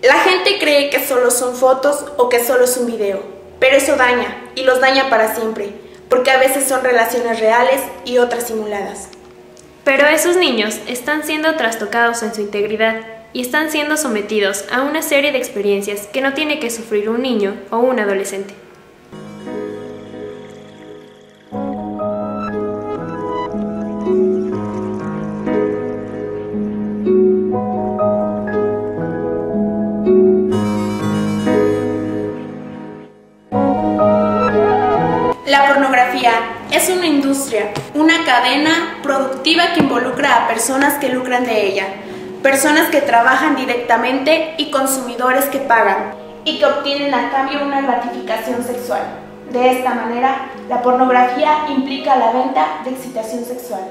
La gente cree que solo son fotos o que solo es un video, pero eso daña, y los daña para siempre, porque a veces son relaciones reales y otras simuladas. Pero esos niños están siendo trastocados en su integridad y están siendo sometidos a una serie de experiencias que no tiene que sufrir un niño o un adolescente. La pornografía es una industria, una cadena productiva que involucra a personas que lucran de ella, personas que trabajan directamente y consumidores que pagan y que obtienen a cambio una gratificación sexual. De esta manera, la pornografía implica la venta de excitación sexual.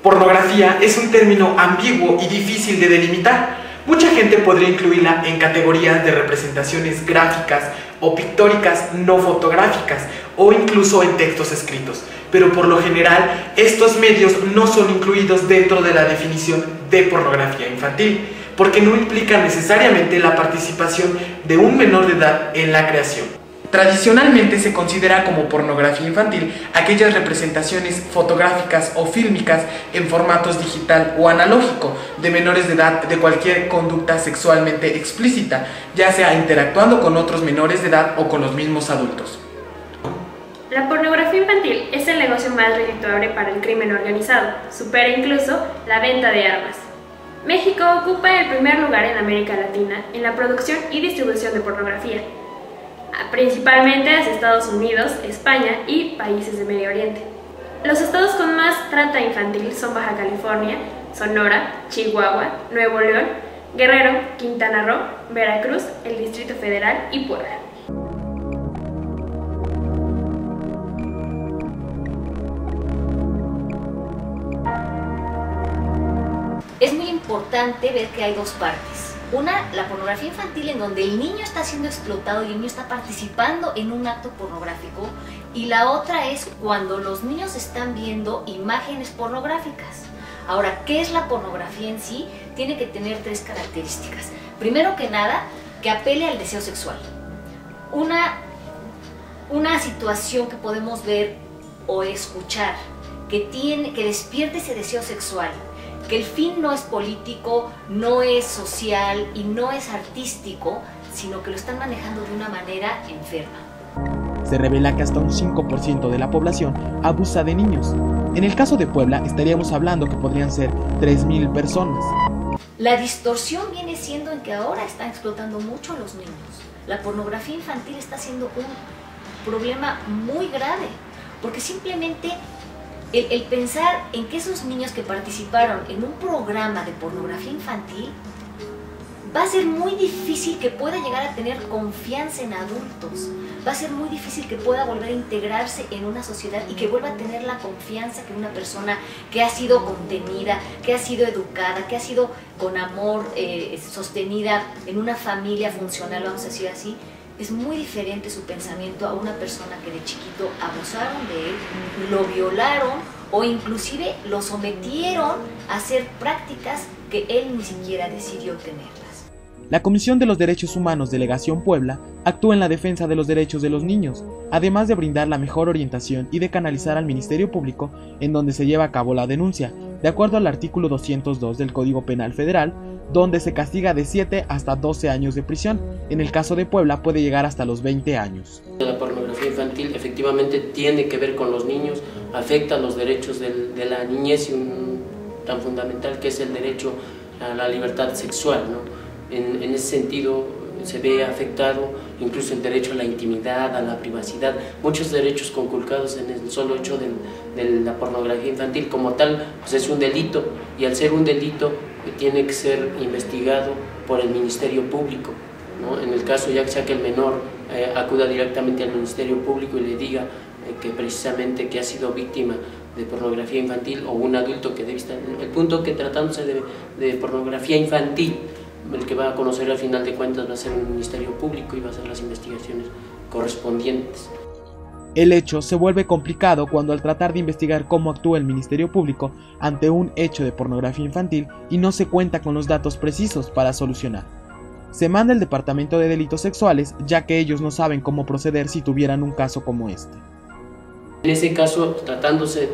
Pornografía es un término ambiguo y difícil de delimitar. Mucha gente podría incluirla en categorías de representaciones gráficas o pictóricas no fotográficas o incluso en textos escritos, pero por lo general estos medios no son incluidos dentro de la definición de pornografía infantil, porque no implican necesariamente la participación de un menor de edad en la creación. Tradicionalmente se considera como pornografía infantil aquellas representaciones fotográficas o fílmicas en formatos digital o analógico de menores de edad de cualquier conducta sexualmente explícita, ya sea interactuando con otros menores de edad o con los mismos adultos. La pornografía infantil es el negocio más redituable para el crimen organizado, supera incluso la venta de armas. México ocupa el primer lugar en América Latina en la producción y distribución de pornografía, principalmente hacia Estados Unidos, España y países de Medio Oriente. Los estados con más trata infantil son Baja California, Sonora, Chihuahua, Nuevo León, Guerrero, Quintana Roo, Veracruz, el Distrito Federal y Puebla. Es muy importante ver que hay dos partes. Una, la pornografía infantil, en donde el niño está siendo explotado y el niño está participando en un acto pornográfico, y la otra es cuando los niños están viendo imágenes pornográficas. Ahora, ¿qué es la pornografía en sí? Tiene que tener tres características. Primero que nada, que apele al deseo sexual. Una situación que podemos ver o escuchar que despierte ese deseo sexual, que el fin no es político, no es social y no es artístico, sino que lo están manejando de una manera enferma. Se revela que hasta un 5% de la población abusa de niños. En el caso de Puebla estaríamos hablando que podrían ser 3,000 personas. La distorsión viene siendo en que ahora están explotando mucho a los niños. La pornografía infantil está siendo un problema muy grave, porque simplemente el pensar en que esos niños que participaron en un programa de pornografía infantil, va a ser muy difícil que pueda llegar a tener confianza en adultos, va a ser muy difícil que pueda volver a integrarse en una sociedad y que vuelva a tener la confianza que una persona que ha sido contenida, que ha sido educada, que ha sido con amor sostenida en una familia funcional, vamos a decir así. Es muy diferente su pensamiento a una persona que de chiquito abusaron de él, lo violaron o inclusive lo sometieron a hacer prácticas que él ni siquiera decidió tenerlas. La Comisión de los Derechos Humanos Delegación Puebla actúa en la defensa de los derechos de los niños, además de brindar la mejor orientación y de canalizar al Ministerio Público en donde se lleva a cabo la denuncia, de acuerdo al artículo 202 del Código Penal Federal, donde se castiga de 7 hasta 12 años de prisión. En el caso de Puebla puede llegar hasta los 20 años. La pornografía infantil efectivamente tiene que ver con los niños, afecta los derechos de la niñez y tan fundamental que es el derecho a la libertad sexual, ¿no? En ese sentido se ve afectado incluso el derecho a la intimidad, a la privacidad, muchos derechos conculcados en el solo hecho de la pornografía infantil. Como tal, pues es un delito, y al ser un delito tiene que ser investigado por el Ministerio Público, ¿no? En el caso ya sea que el menor acuda directamente al Ministerio Público y le diga que precisamente que ha sido víctima de pornografía infantil, o un adulto que debe estar, el punto que tratándose de pornografía infantil, el que va a conocer al final de cuentas va a ser un Ministerio Público y va a hacer las investigaciones correspondientes. El hecho se vuelve complicado cuando, al tratar de investigar cómo actúa el Ministerio Público ante un hecho de pornografía infantil, y no se cuenta con los datos precisos para solucionar. se manda al Departamento de Delitos Sexuales, ya que ellos no saben cómo proceder si tuvieran un caso como este. En ese caso, tratándose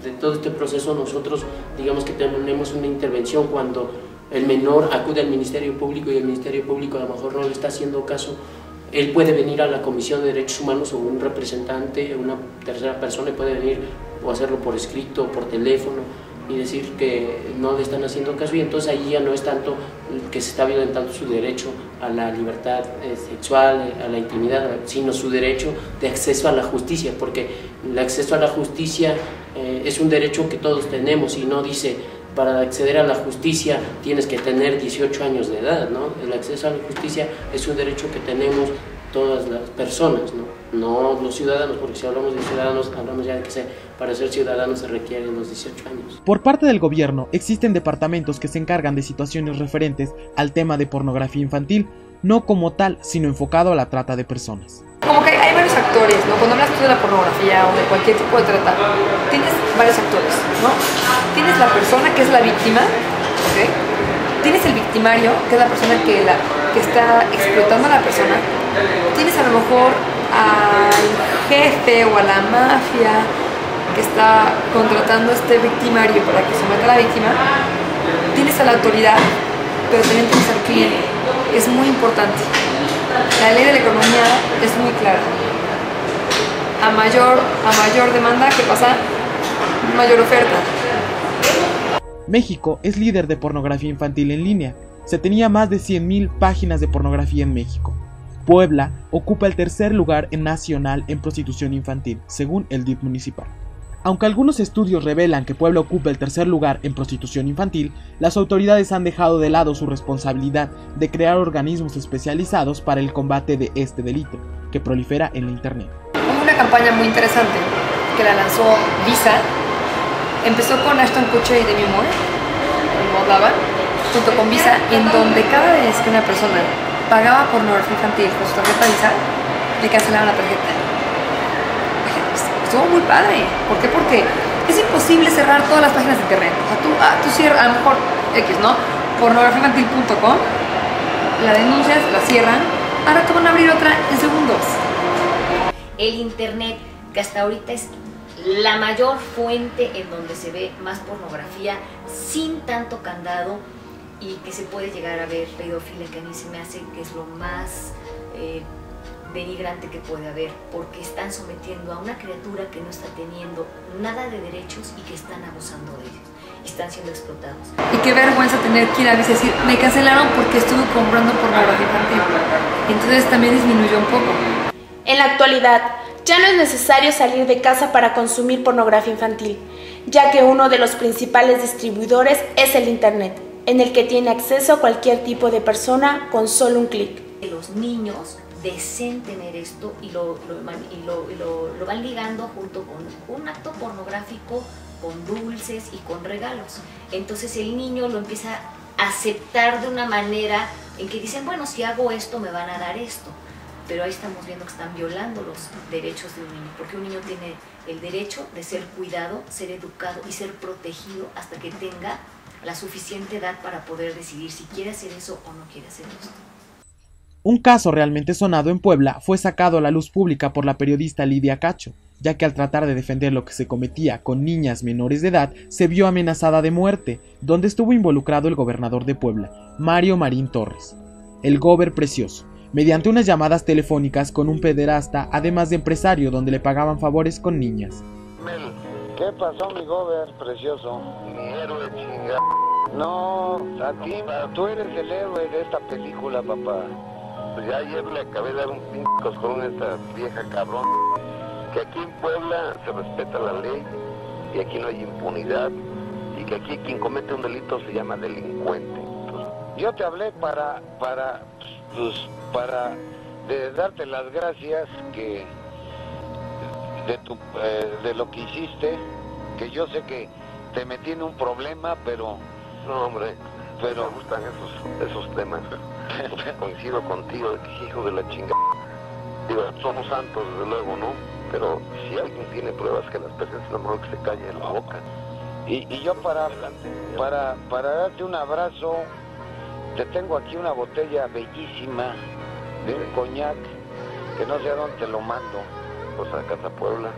de todo este proceso, nosotros digamos que tenemos una intervención cuando el menor acude al Ministerio Público y el Ministerio Público a lo mejor no le está haciendo caso. Él puede venir a la Comisión de Derechos Humanos o un representante, una tercera persona puede venir o hacerlo por escrito, por teléfono y decir que no le están haciendo caso, y entonces ahí ya no es tanto que se está violentando su derecho a la libertad sexual, a la intimidad, sino su derecho de acceso a la justicia, porque el acceso a la justicia es un derecho que todos tenemos y no dice para acceder a la justicia tienes que tener 18 años de edad, ¿no? El acceso a la justicia es un derecho que tenemos todas las personas, no los ciudadanos, porque si hablamos de ciudadanos, hablamos ya de que para ser ciudadanos se requieren los 18 años. Por parte del gobierno, existen departamentos que se encargan de situaciones referentes al tema de pornografía infantil, no como tal, sino enfocado a la trata de personas. Como que hay varios actores, ¿no? Cuando hablas tú de la pornografía o de cualquier tipo de trata, tienes varios actores, ¿no? Tienes la persona que es la víctima, ¿ok? Tienes el victimario, que es la persona que está explotando a la persona. Tienes a lo mejor al jefe o a la mafia que está contratando a este victimario para que someta a la víctima. Tienes a la autoridad, pero también tienes al cliente. Es muy importante. La ley de la economía es muy clara. A mayor demanda, ¿qué pasa? Mayor oferta. México es líder de pornografía infantil en línea. Se tenía más de 100,000 páginas de pornografía en México. Puebla ocupa el tercer lugar nacional en prostitución infantil, según el DIF municipal. Aunque algunos estudios revelan que Puebla ocupa el tercer lugar en prostitución infantil, las autoridades han dejado de lado su responsabilidad de crear organismos especializados para el combate de este delito, que prolifera en la internet. Hubo una campaña muy interesante que la lanzó Visa. Empezó con Ashton Kutcher y Demi Moore, como hablaban, junto con Visa, en donde cada vez que una persona pagaba pornografía infantil con su tarjeta Visa, le cancelaban la tarjeta. Estuvo muy padre. ¿Por qué? Porque es imposible cerrar todas las páginas de internet. O sea, tú cierras, a lo mejor X, ¿no? Pornografiainfantil.com, la denuncias, la cierran, ahora te van a abrir otra en segundos. El internet, que hasta ahorita es la mayor fuente en donde se ve más pornografía sin tanto candado y que se puede llegar a ver pedofilia, que a mí se me hace que es lo más denigrante que puede haber, porque están sometiendo a una criatura que no está teniendo nada de derechos y que están abusando de ellos, están siendo explotados. Y qué vergüenza tener que ir a veces decir, me cancelaron porque estuve comprando pornografía infantil. Entonces también disminuyó un poco. En la actualidad, ya no es necesario salir de casa para consumir pornografía infantil, ya que uno de los principales distribuidores es el internet, en el que tiene acceso cualquier tipo de persona con solo un clic. Los niños deseen tener esto y lo van ligando junto con un acto pornográfico, con dulces y con regalos. Entonces el niño lo empieza a aceptar de una manera en que dicen, bueno, si hago esto me van a dar esto. Pero ahí estamos viendo que están violando los derechos de un niño, porque un niño tiene el derecho de ser cuidado, ser educado y ser protegido hasta que tenga la suficiente edad para poder decidir si quiere hacer eso o no quiere hacer esto. Un caso realmente sonado en Puebla fue sacado a la luz pública por la periodista Lidia Cacho, ya que al tratar de defender lo que se cometía con niñas menores de edad, se vio amenazada de muerte, donde estuvo involucrado el gobernador de Puebla, Mario Marín Torres, el gober precioso, mediante unas llamadas telefónicas con un pederasta, además de empresario, donde le pagaban favores con niñas. ¿Qué pasó, mi gober precioso? Mi héroe chingada. No, a ti, tú eres el héroe de esta película, papá. Pues ya ayer le acabé de dar un pinche coscorrón a esta vieja cabrón. Que aquí en Puebla se respeta la ley y aquí no hay impunidad y que aquí quien comete un delito se llama delincuente. Yo te hablé para darte las gracias que de lo que hiciste, que yo sé que te metí en un problema, pero no, hombre, pero me gustan esos temas. Coincido contigo, hijo de la chingada. Digo, somos santos, desde luego, ¿no? Pero si alguien tiene pruebas que las personas, es lo mejor que se calle en la boca. Y yo para darte un abrazo Te tengo aquí una botella bellísima de un coñac, que no sé a dónde te lo mando. Pues a Casa Puebla.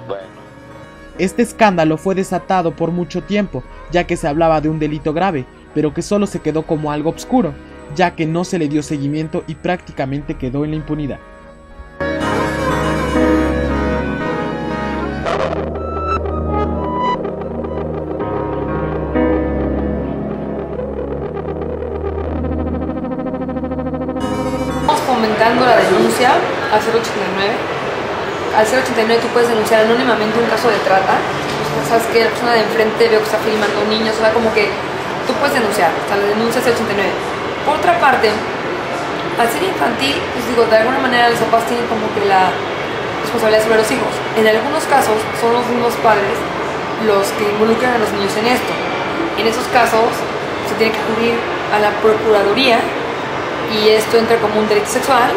Bueno. Este escándalo fue desatado por mucho tiempo, ya que se hablaba de un delito grave, pero que solo se quedó como algo obscuro, ya que no se le dio seguimiento y prácticamente quedó en la impunidad. Estamos fomentando la denuncia al 089. Al 089 tú puedes denunciar anónimamente un caso de trata. O sea, sabes que la persona de enfrente veo que está filmando niños, o sea, como que tú puedes denunciar, o sea, la denuncia es 089. Por otra parte, al ser infantil, pues digo, de alguna manera los papás tienen como que la responsabilidad sobre los hijos. En algunos casos son los mismos padres los que involucran a los niños en esto. En esos casos se tiene que acudir a la procuraduría y esto entra como un delito sexual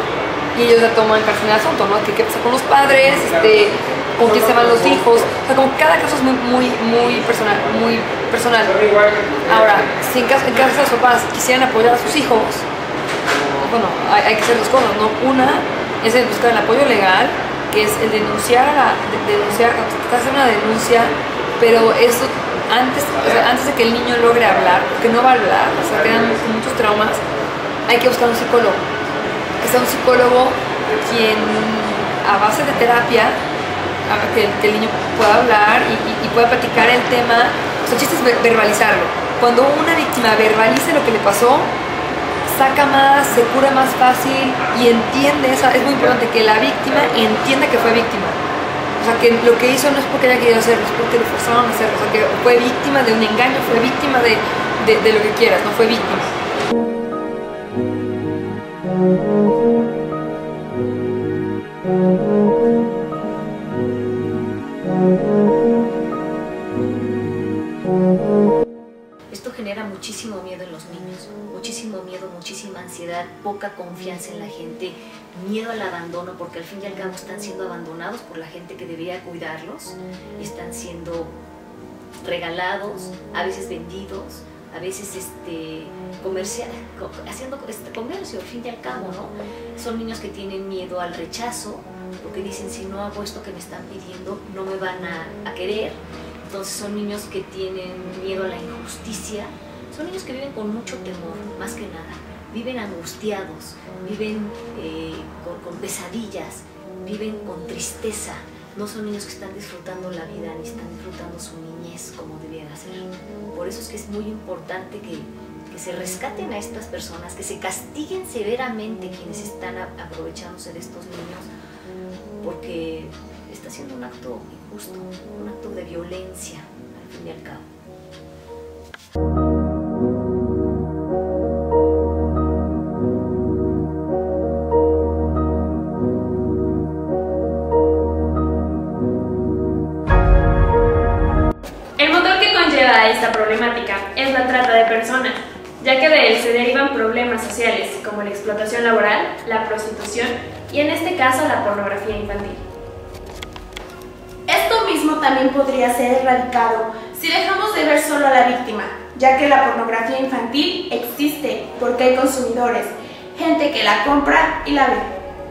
y ellos la toman cárcel en el asunto, ¿no? ¿Qué pasa con los padres? ¿Con quién se van los hijos? O sea, como cada caso es muy personal, muy personal. Ahora, si en caso de los papás quisieran apoyar a sus hijos, bueno, hay que hacer dos cosas, ¿no? Una es el buscar el apoyo legal, que es el denunciar, hacer una denuncia, pero eso antes de que el niño logre hablar, porque no va a hablar, o sea, quedan muchos traumas, hay que buscar un psicólogo. Que sea un psicólogo quien, a base de terapia, que el niño pueda hablar y pueda platicar el tema. O sea, el chiste es verbalizarlo. Cuando una víctima verbalice lo que le pasó, saca más, se cura más fácil y entiende, es muy importante que la víctima entienda que fue víctima. O sea, que lo que hizo no es porque haya querido hacerlo, es porque le forzaron a hacerlo. O sea, que fue víctima de un engaño, fue víctima de lo que quieras, no fue víctima. Esto genera muchísimo miedo en los niños, muchísimo miedo, muchísima ansiedad, poca confianza en la gente, miedo al abandono, porque al fin y al cabo están siendo abandonados por la gente que debería cuidarlos, están siendo regalados, a veces vendidos, a veces haciendo comercio, al fin y al cabo, ¿no? Son niños que tienen miedo al rechazo, porque dicen, si no hago esto que me están pidiendo, no me van a querer. Entonces son niños que tienen miedo a la injusticia, son niños que viven con mucho temor, más que nada. Viven angustiados, viven con pesadillas, viven con tristeza. No son niños que están disfrutando la vida ni están disfrutando su niñez como debiera ser. Por eso es que es muy importante que se rescaten a estas personas, que se castiguen severamente quienes están aprovechándose de estos niños, porque está siendo un acto injusto, un acto de violencia, al fin y al cabo. El motor que conlleva esta problemática es la trata de personas, ya que de él se derivan problemas sociales como la explotación laboral, la prostitución y en este caso la pornografía infantil. Esto mismo también podría ser erradicado si dejamos de ver solo a la víctima, ya que la pornografía infantil existe porque hay consumidores, gente que la compra y la ve.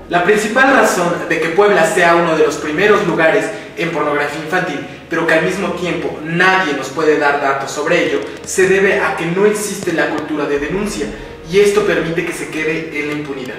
La principal razón de que Puebla sea uno de los primeros lugares en pornografía infantil, pero que al mismo tiempo nadie nos puede dar datos sobre ello, se debe a que no existe la cultura de denuncia, y esto permite que se quede en la impunidad.